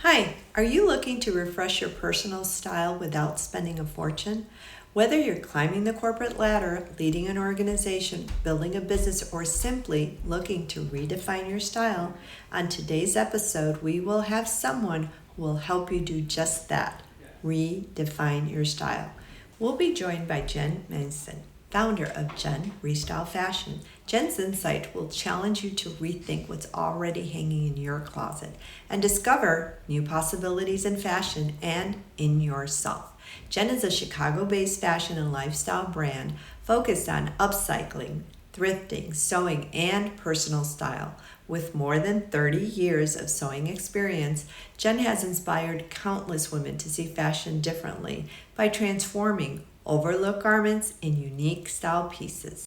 Hi, are you looking to refresh your personal style without spending a fortune? Whether you're climbing the corporate ladder, leading an organization, building a business, or simply looking to redefine your style, on today's episode, we will have someone who will help you do just that, redefine your style. We'll be joined by Jen Restyle, founder of Jen Restyle Fashion. Jen's insight will challenge you to rethink what's already hanging in your closet and discover new possibilities in fashion and in yourself. Jen is a Chicago-based fashion and lifestyle brand focused on upcycling, thrifting, sewing, and personal style. With more than 30 years of sewing experience, Jen has inspired countless women to see fashion differently by transforming overlooked garments in unique style pieces.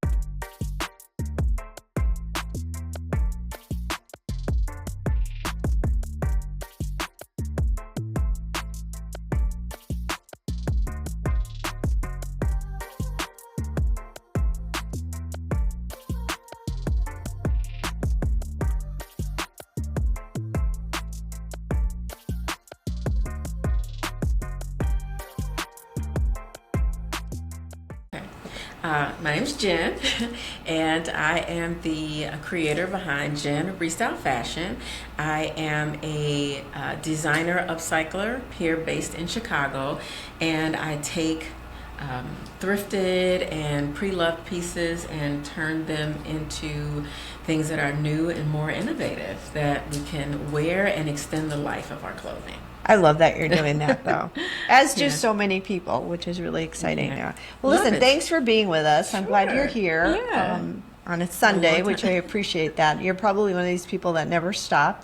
My name's Jen, and I am the creator behind Jen Restyle Fashion. I am a designer upcycler here based in Chicago, and I take thrifted and pre-loved pieces and turn them into things that are new and more innovative that we can wear and extend the life of our clothing. I love that you're doing that, though, as do so many people, which is really exciting. Yeah. Well, listen, thanks for being with us. I'm glad you're here Yeah. on a Sunday, which I appreciate that. You're probably one of these people that never stop,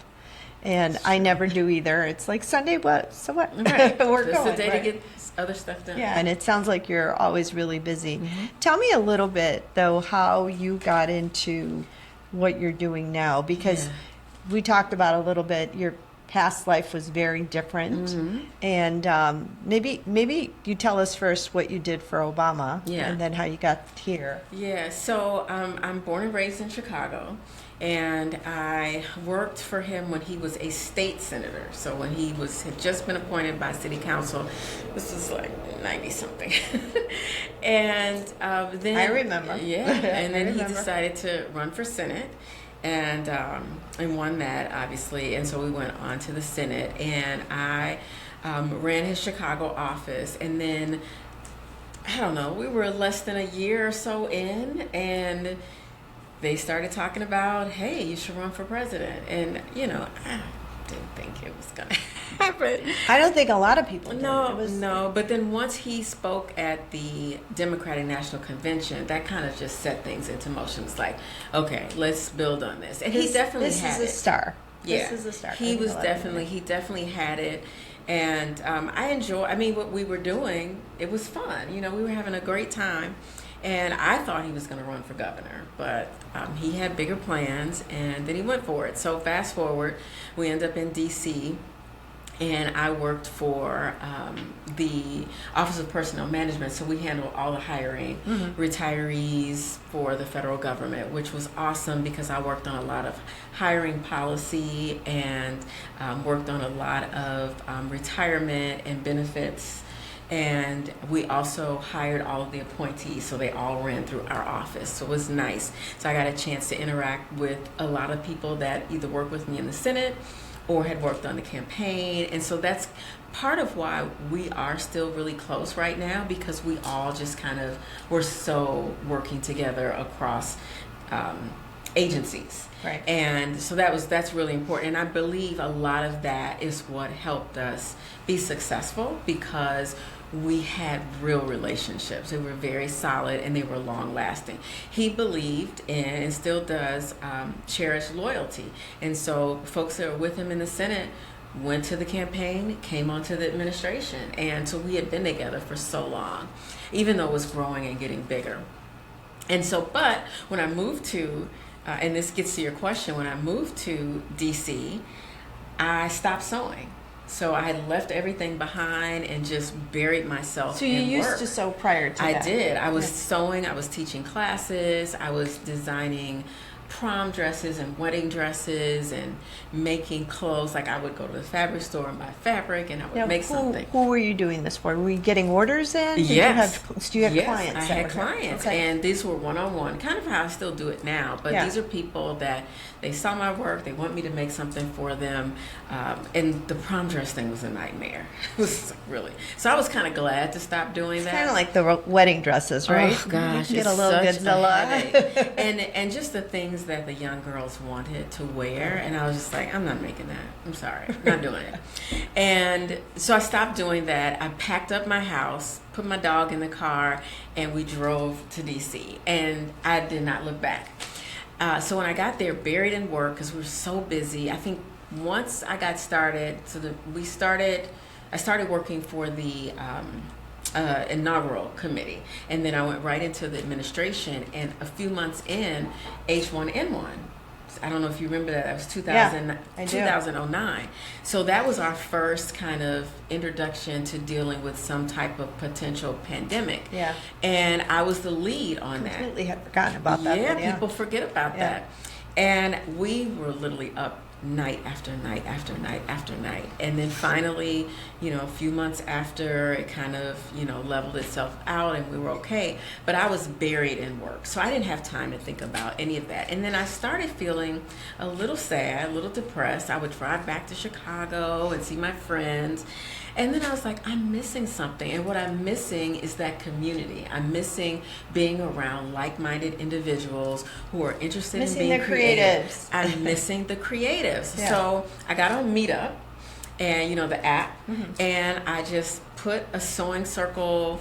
and I never do either. It's like, Sunday, what? So what? Right. We're It's going, the day right? to get other stuff done. Yeah, and it sounds like you're always really busy. Tell me a little bit, though, how you got into what you're doing now, because we talked about a little bit your past life was very different, and maybe you tell us first what you did for Obama, and then how you got here. Yeah, so I'm born and raised in Chicago, and I worked for him when he was a state senator. So when he had just been appointed by city council, this was like 90 something, and then I remember. Yeah, and then he decided to run for Senate. And won that, obviously, and so we went on to the Senate, and I ran his Chicago office, and then, I don't know, we were less than a year or so in, and they started talking about, hey, you should run for president, and, I didn't think it was going to happen. I don't think a lot of people did. No, but then once he spoke at the Democratic National Convention, that kind of just set things into motion. It's like, okay, let's build on this. And he definitely had it. This is a star. Yeah. This is a star. He definitely had it. And what we were doing, it was fun. We were having a great time. And I thought he was going to run for governor, but he had bigger plans, and then he went for it. So fast forward, we end up in D.C., and I worked for the Office of Personnel Management, so we handle all the hiring retirees for the federal government, which was awesome because I worked on a lot of hiring policy and worked on a lot of retirement and benefits. And we also hired all of the appointees, so they all ran through our office. So it was nice. So I got a chance to interact with a lot of people that either worked with me in the Senate or had worked on the campaign. And so that's part of why we are still really close right now, because we all just we're so working together across agencies. Right. And so that's really important. And I believe a lot of that is what helped us be successful, because we had real relationships. They were very solid and they were long lasting. He believed in, and still does, cherish loyalty. And so folks that were with him in the Senate went to the campaign, came onto the administration. And so we had been together for so long, even though it was growing and getting bigger. And so, but when I moved to, and this gets to your question, when I moved to DC, I stopped sewing. So I had left everything behind and just buried myself So you in used work. to sew prior to I that? did. I was sewing, I was teaching classes, I was designing prom dresses and wedding dresses and making clothes. Like I would go to the fabric store and buy fabric, and I would make something. Who were you doing this for? Were you getting orders in? Yes. Do you have Yes, clients? I had clients, and these were one-on-one, kind of how I still do it now. But these are people that they saw my work, they want me to make something for them, and the prom dress thing was a nightmare. It was really. So I was kind of glad to stop doing that. Kind of like the wedding dresses, right? Oh gosh, you get it's a little such Godzilla. and just the things that the young girls wanted to wear, and I was just like, I'm not making that. I'm sorry, I'm not doing it. And so I stopped doing that. I packed up my house, put my dog in the car, and we drove to DC. And I did not look back. So when I got there, buried in work because we were so busy. I think once I got started, I started working for the inaugural committee, and then I went right into the administration. And a few months in, H1N1. I don't know if you remember that. That was 2009. So that was our first kind of introduction to dealing with some type of potential pandemic. Yeah. And I was the lead on that. Completely had forgotten about that. Yeah, people forget about that. And we were literally up night after night after night after night. And then finally, a few months after, it kind of, leveled itself out and we were okay. But I was buried in work. So I didn't have time to think about any of that. And then I started feeling a little sad, a little depressed. I would drive back to Chicago and see my friends. And then I was like, I'm missing something. And what I'm missing is that community. I'm missing being around like-minded individuals who are interested in being creative. Creatives. I'm missing the creatives. Yeah. So I got on Meetup and, the app, and I just put a sewing circle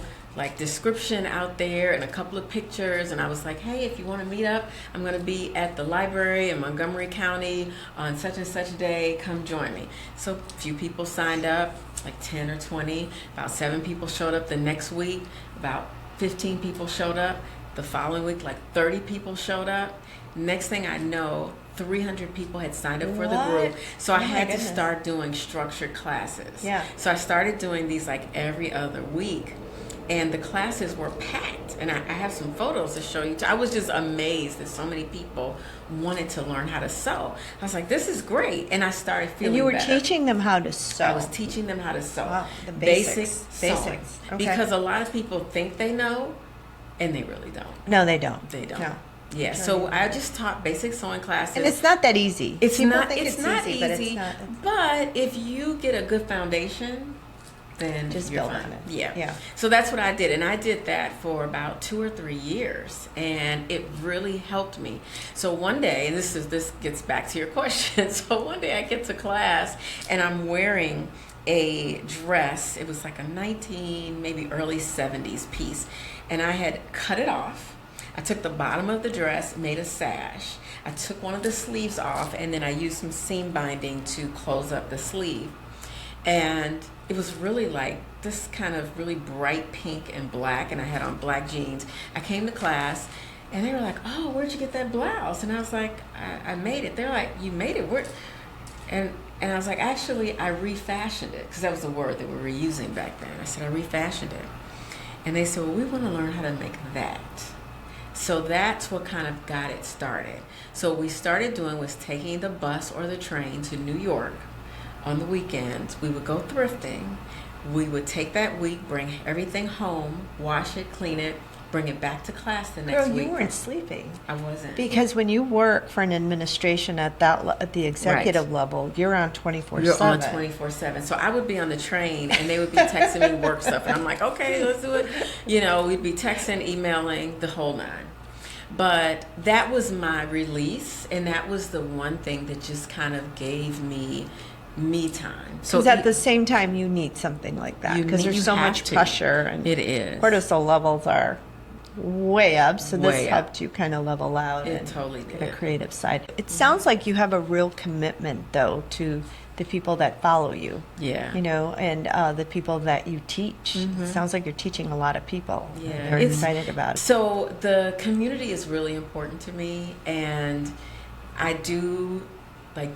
description out there and a couple of pictures, and I was like, hey, if you want to meet up, I'm going to be at the library in Montgomery County on such and such day, come join me. So a few people signed up, like 10 or 20, about 7 people showed up the next week, about 15 people showed up, the following week 30 people showed up. Next thing I know, 300 people had signed up for the group. So I had to start doing structured classes. Yeah. So I started doing these every other week. And the classes were packed. And I have some photos to show you. I was just amazed that so many people wanted to learn how to sew. I was like, this is great. And I started feeling And you were better. teaching them how to sew. I was teaching them how to sew. Wow, the Basic basics. sewing. Okay. Because a lot of people think they know, and they really don't. No, they don't. They don't. No. Yeah, so I just taught basic sewing classes. And it's not that easy. It's People not. think It's not easy, easy. but it's not. But if you get a good foundation, then Just you're build fine. on it. Yeah. Yeah. So that's what I did, and I did that for about 2 or 3 years, and it really helped me. So one day, and this gets back to your question. So one day I get to class, and I'm wearing a dress. It was like a maybe early 70s piece, and I had cut it off. I took the bottom of the dress, made a sash. I took one of the sleeves off, and then I used some seam binding to close up the sleeve. And it was really this kind of really bright pink and black, and I had on black jeans. I came to class, and they were like, oh, where'd you get that blouse? And I was like, I made it. They're like, you made it? Where? And I was like, actually, I refashioned it, because that was the word that we were using back then. I said, I refashioned it. And they said, well, we want to learn how to make that. So that's what kind of got it started. So what we started doing was taking the bus or the train to New York on the weekends. We would go thrifting. We would take that week, bring everything home, wash it, clean it, bring it back to class the next week. You weren't sleeping. I wasn't. Because when you work for an administration at the executive level, you're on 24/7. You're on 24/7. So I would be on the train, and they would be texting me work stuff, and I'm like, okay, let's do it. We'd be texting, emailing, the whole nine. But that was my release, and that was the one thing that just kind of gave me time. So Because at the same time, you need something like that, because there's so much pressure, and it is. Cortisol levels are way up, so this Way up. helped you kind of level out. It and totally the did. creative side. It sounds like you have a real commitment, though, to the people that follow you. Yeah. And the people that you teach. It sounds like you're teaching a lot of people. Yeah. They're excited about it. So the community is really important to me, and I do.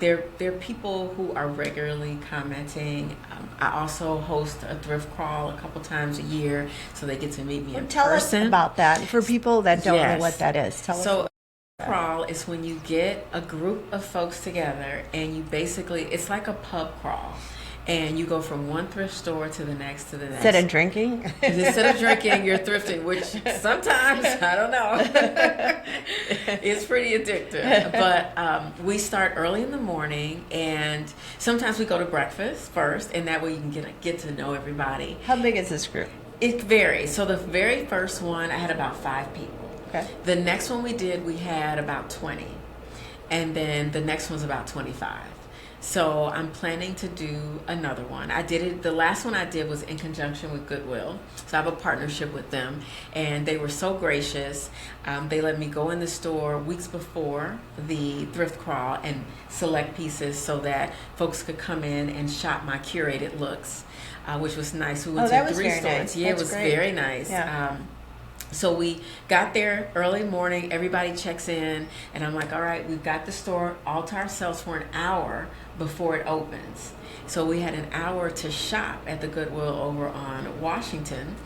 There are people who are regularly commenting. I also host a thrift crawl a couple times a year, so they get to meet me in Tell us person. about that for people that don't know Yes. what that is. Tell us. So crawl is when you get a group of folks together and you basically, it's like a pub crawl. And you go from one thrift store to the next to the next. Instead of drinking? Instead of drinking, you're thrifting, which sometimes, I don't know, it's pretty addictive. But we start early in the morning, and sometimes we go to breakfast first, and that way you can get to know everybody. How big is this group? It varies. So the very first one, I had about 5 people. Okay. The next one we did, we had about 20. And then the next one's about 25. So I'm planning to do another one. The last one I did was in conjunction with Goodwill. So I have a partnership with them, and they were so gracious. They let me go in the store weeks before the thrift crawl and select pieces so that folks could come in and shop my curated looks, which was nice. We went to 3 stores. Nice. Yeah, That's it was great. very nice. Yeah. So we got there early morning, everybody checks in, and I'm like, all right, we've got the store all to ourselves for an hour before it opens. So we had an hour to shop at the Goodwill over on Washington,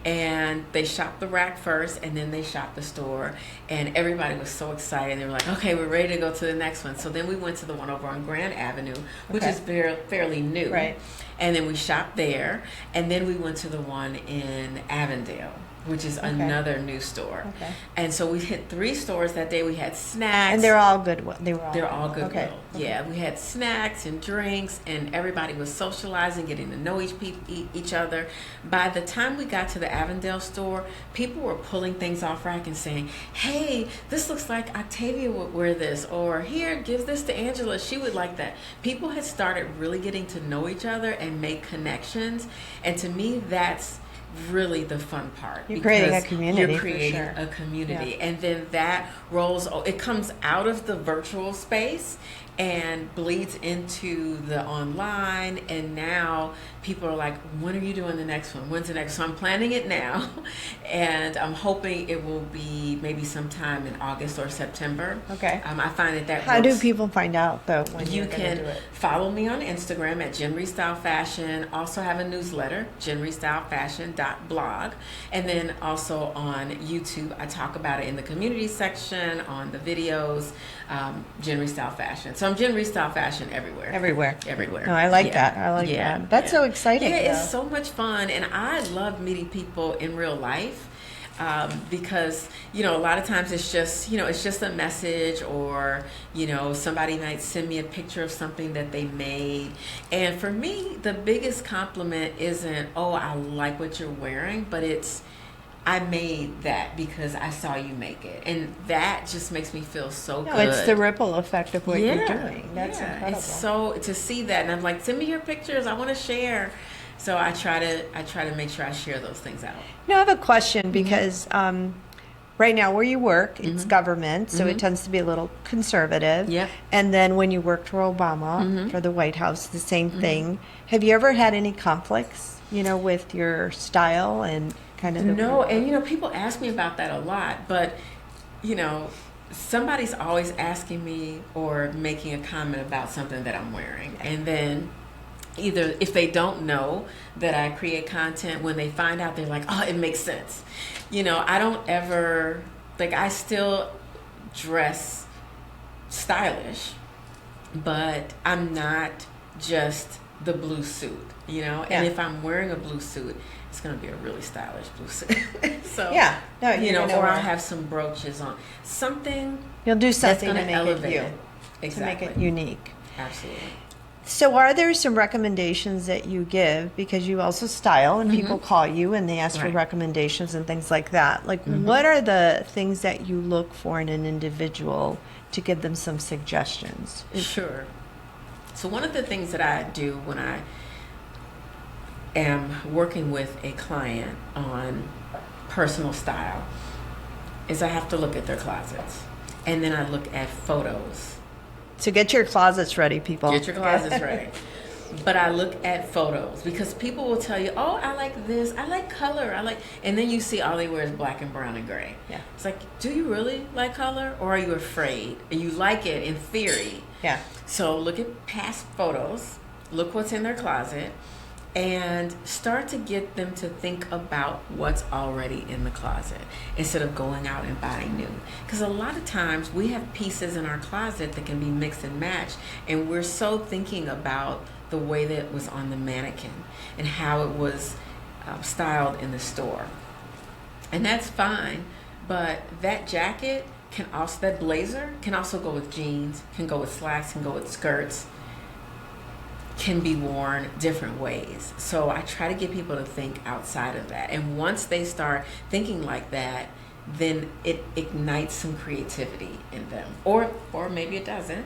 and they shopped the rack first, and then they shopped the store, and everybody was so excited. They were like, okay, we're ready to go to the next one. So then we went to the one over on Grand Avenue, which is fairly new. Right. And then we shopped there, and then we went to the one in Avondale, which is another new store. Okay. And so we hit 3 stores that day. We had snacks. And they're all Goodwill. They're all Goodwill. Okay. Yeah, we had snacks and drinks, and everybody was socializing, getting to know each other. By the time we got to the Avondale store, people were pulling things off rack and saying, hey, this looks like Octavia would wear this, or here, give this to Angela, she would like that. People had started really getting to know each other and make connections, and to me, that's really the fun part. You're creating a because community, You're creating for sure. a community. Yeah. And then that it comes out of the virtual space and bleeds into the online, and now people are like, when are you doing the next one? When's the next? So I'm planning it now, and I'm hoping it will be maybe sometime in August or September. Okay. I find that How do works. people find out, though, when You you're going to can do it? follow me on Instagram at Jen Restyle Fashion. Also have a newsletter, jenrestylefashion.blog. And then also on YouTube, I talk about it in the community section, on the videos, Jen Restyle Fashion. So I'm Jen Restyle Fashion everywhere. Everywhere. No, I like Yeah. that. I like Yeah. that. That's so exciting. Yeah, it's though. so much fun. And I love meeting people in real life. Because, a lot of times it's just a message, or, somebody might send me a picture of something that they made. And for me, the biggest compliment isn't, oh, I like what you're wearing, but it's, I made that because I saw you make it. And that just makes me feel so No, good. it's the ripple effect of what you're doing. That's yeah. incredible. It's so, to see that, and I'm like, send me your pictures, I want to share. So I try to make sure I share those things out. Now, I have a question because right now where you work, it's government, so it tends to be a little conservative. Yep. And then when you worked for Obama, for the White House, the same thing. Have you ever had any conflicts, with your style and kind of the... No, and people ask me about that a lot, but somebody's always asking me or making a comment about something that I'm wearing. And then either if they don't know that I create content, when they find out, they're like, oh, it makes sense. I don't ever, I still dress stylish, but I'm not just the blue suit, and if I'm wearing a blue suit, it's going to be a really stylish blue suit. So, Yeah. No, you're gonna or wear- I'll have some brooches on. Something You'll do that's something going to to make elevate it you. it. Exactly. To make it unique. Absolutely. So are there some recommendations that you give, because you also style and people call you and they ask for Right. recommendations and things like that? Like what are the things that you look for in an individual to give them some suggestions? Sure. So one of the things that I do when I am working with a client on personal style is I have to look at their closets, and then I look at photos. So get your closets ready, people. Get your closets ready. But I look at photos, because people will tell you, oh, I like this, I like color, and then you see all they wear is black and brown and gray. Yeah. It's like, do you really like color, or are you afraid? And you like it in theory. Yeah. So look at past photos, look what's in their closet, and start to get them to think about what's already in the closet instead of going out and buying new. Because a lot of times we have pieces in our closet that can be mixed and matched, and we're so thinking about the way that it was on the mannequin and how it was styled in the store. And that's fine, but that jacket can also, that blazer can also go with jeans, can go with slacks, can go with skirts, can be worn different ways. So I try to get people to think outside of that. And once they start thinking like that, then it ignites some creativity in them. Or maybe it doesn't.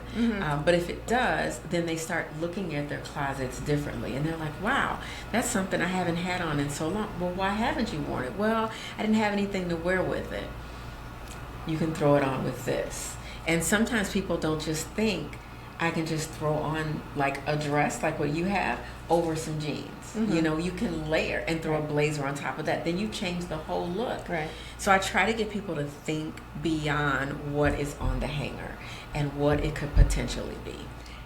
But if it does, then they start looking at their closets differently. And they're like, wow, that's something I haven't had on in so long. Well, why haven't you worn it? Well, I didn't have anything to wear with it. You can throw it on with this. And sometimes people don't just think, I can just throw on like a dress like what you have over some jeans. You know, you can layer and throw a blazer on top of that. Then you change the whole look. Right. So I try to get people to think beyond what is on the hanger and what it could potentially be.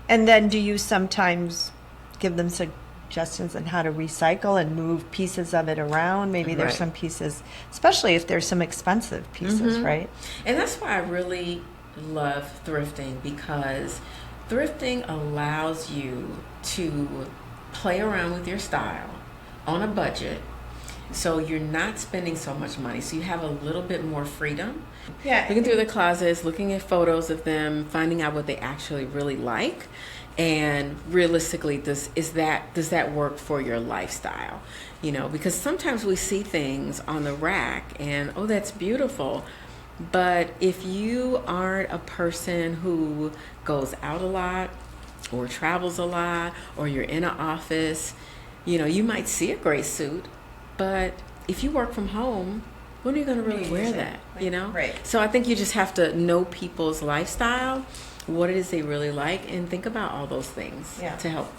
And then do you sometimes give them suggestions on how to recycle and move pieces of it around? Maybe there's Right. some pieces, especially if there's some expensive pieces, right? And that's why I really love thrifting, because thrifting allows you to play around with your style on a budget, so you're not spending so much money, so you have a little bit more freedom. Yeah. Looking through the closets, looking at photos of them, finding out what they actually really like, and realistically, does that work for your lifestyle? You know, because sometimes we see things on the rack and, oh, that's beautiful. But if you aren't a person who goes out a lot or travels a lot, or you're in an office, you know, you might see a gray suit, but if you work from home, when are you going to really wear that, you know? Right. So I think you just have to know people's lifestyle, what it is they really like, and think about all those things to help.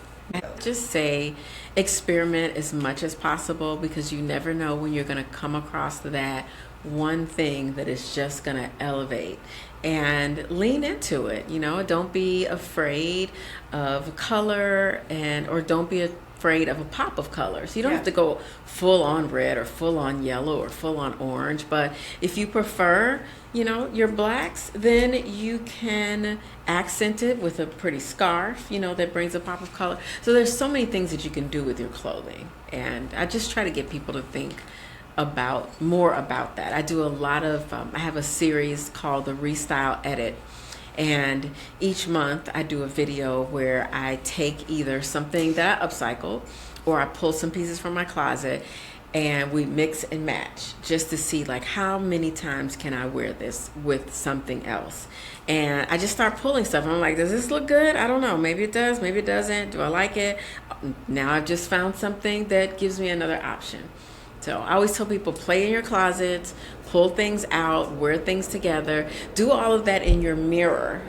Just say experiment as much as possible, because you never know when you're going to come across that one thing that is just going to elevate, and lean into it. You know, don't be afraid of color, or don't be afraid of a pop of colors. You don't have to go full on red or full on yellow or full on orange, but if you prefer, you know, your blacks, then you can accent it with a pretty scarf, you know, that brings a pop of color. So there's so many things that you can do with your clothing, and I just try to get people to think more about that. I do a lot of I have a series called the Restyle Edit, and each month I do a video where I take either something that I upcycle, or I pull some pieces from my closet, and we mix and match just to see like how many times can I wear this with something else. And I just start pulling stuff. I'm like, does this look good? I don't know. Maybe it does, maybe it doesn't. Do I like it? Now I've just found something that gives me another option. So I always tell people, play in your closets, pull things out, wear things together, do all of that in your mirror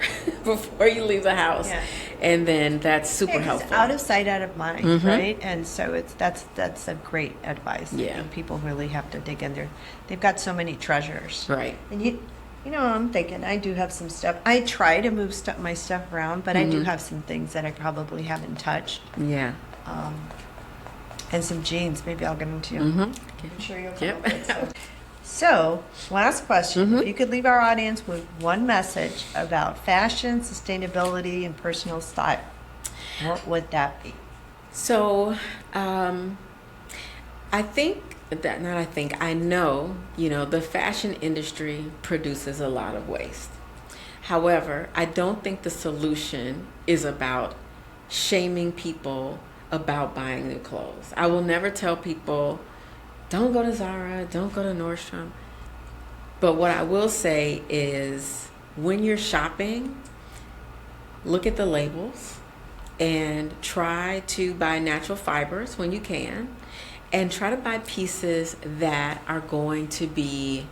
before you leave the house. Yeah. And then that's super helpful. Out of sight, out of mind, right? And so that's a great advice. Yeah. I think people really have to dig in there. They've got so many treasures. Right. And you know, I'm thinking I do have some stuff. I try to move my stuff around, but I do have some things that I probably haven't touched. Yeah. And some jeans. Maybe I'll get them too. I'm sure you'll come up with some. So, last question. If you could leave our audience with one message about fashion, sustainability, and personal style, what would that be? So, I know, you know, the fashion industry produces a lot of waste. However, I don't think the solution is about shaming people about buying new clothes. I will never tell people, don't go to Zara, don't go to Nordstrom. But what I will say is, when you're shopping, look at the labels and try to buy natural fibers when you can, and try to buy pieces that are going to be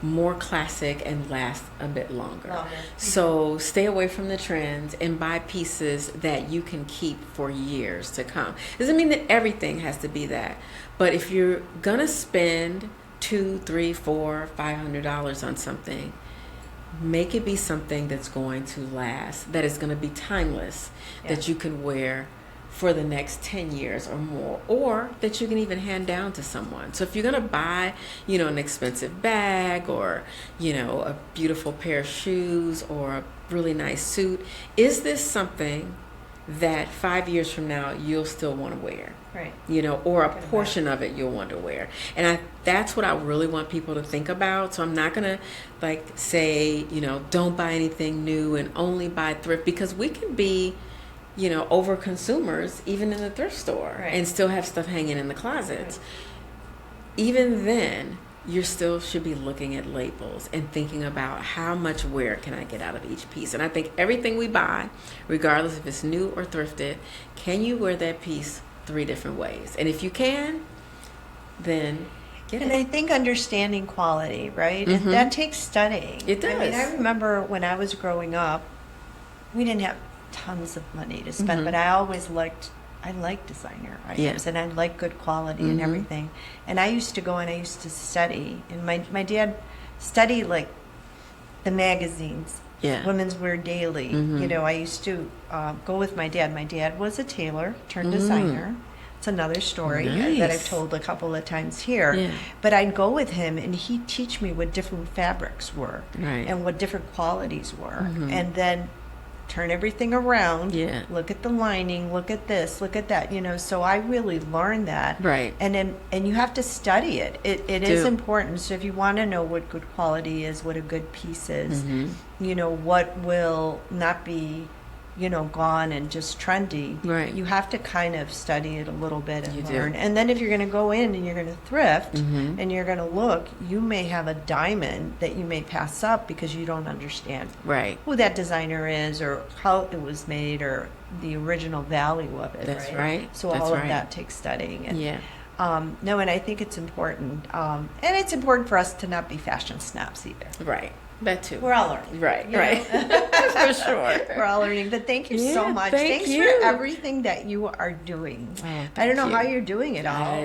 more classic and last a bit longer. So stay away from the trends and buy pieces that you can keep for years to come. Doesn't mean that everything has to be that, but if you're gonna spend $200, $300, $400, $500 on something, make it be something that's going to last, that is going to be timeless, that you can wear for the next 10 years or more, or that you can even hand down to someone. So if you're going to buy, an expensive bag, or, a beautiful pair of shoes, or a really nice suit, is this something that 5 years from now you'll still want to wear? Right. Or a portion of it you'll want to wear. And that's what I really want people to think about. So I'm not going to say, don't buy anything new and only buy thrift, because we can be, over consumers even in the thrift store, right, and still have stuff hanging in the closets. Right. Even then, you still should be looking at labels and thinking about how much wear can I get out of each piece. And I think everything we buy, regardless if it's new or thrifted, can you wear that piece 3 different ways? And if you can, then get it. And I think understanding quality, right? Mm-hmm. And that takes studying. It does. I remember when I was growing up, we didn't have tons of money to spend, mm-hmm. but I liked designer items, and I liked good quality, mm-hmm. and everything. And I used to go and I used to study, and my dad studied the magazines, Women's Wear Daily. Mm-hmm. I used to go with my dad. My dad was a tailor turned mm-hmm. designer. It's another story nice. that I've told a couple of times here. Yeah. But I'd go with him, and he'd teach me what different fabrics were, right. and what different qualities were, mm-hmm. and then turn everything around. Yeah. Look at the lining. Look at this. Look at that. So I really learned that. Right. And you have to study it. It is important. So if you want to know what good quality is, what a good piece is, mm-hmm. What will not be, gone and just trendy. Right. You have to kind of study it a little bit and You learn. do. And then if you're going to go in and you're going to thrift, mm-hmm. and you're going to look, you may have a diamond that you may pass up because you don't understand right. who that designer is, or how it was made, or the original value of it. That's right. So That's all of right. that takes studying. And, Yeah. no, and I think it's important. And it's important for us to not be fashion snobs either. Right. That too. We're all learning. Right. Right. For sure. We're all learning. But thank you so Yeah, much. thank Thanks you. for everything that you are doing. Oh, I don't know thank how you. you're doing it all.